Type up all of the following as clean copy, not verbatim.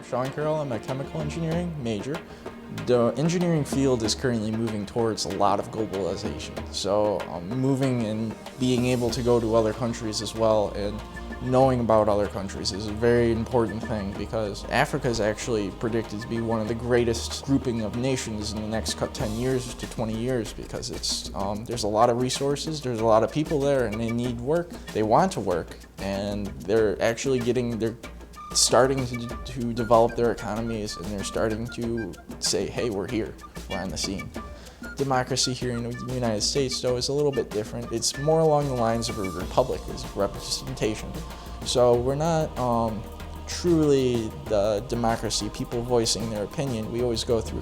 Sean Carroll. I'm a chemical engineering major. The engineering field is currently moving towards a lot of globalization. So moving and being able to go to other countries as well and knowing about other countries is a very important thing, because Africa is actually predicted to be one of the greatest grouping of nations in the next 10 years to 20 years, because it's there's a lot of resources, there's a lot of people there, and they need work, they want to work, and they're starting to develop their economies, and they're starting to say, hey, we're here, we're on the scene. Democracy here in the United States, though, is a little bit different. It's more along the lines of a republic, is representation. So we're not truly the democracy, people voicing their opinion. We always go through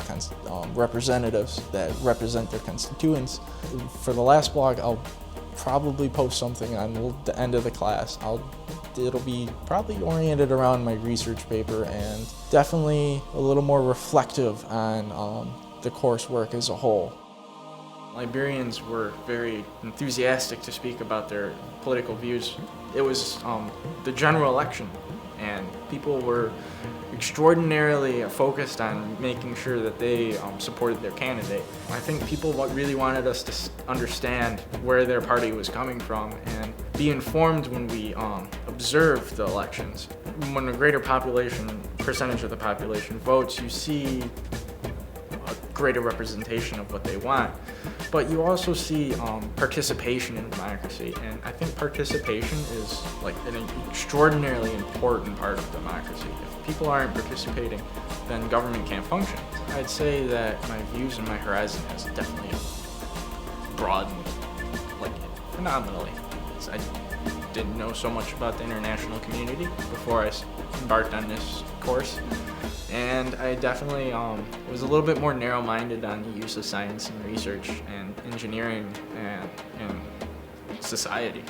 representatives that represent their constituents. For the last blog, I'll probably post something on the end of the class. It'll be probably oriented around my research paper and definitely a little more reflective on the coursework as a whole. Liberians were very enthusiastic to speak about their political views. It was the general election, and people were extraordinarily focused on making sure that they supported their candidate. I think people really wanted us to understand where their party was coming from and be informed when we observe the elections. When a greater percentage of the population votes, you see a greater representation of what they want. But you also see participation in democracy, and I think participation is like an extraordinarily important part of democracy. If people aren't participating, then government can't function. I'd say that my views and my horizon has definitely broadened, like, phenomenally. I didn't know so much about the international community before I embarked on this course. And I definitely was a little bit more narrow-minded on the use of science and research and engineering and society.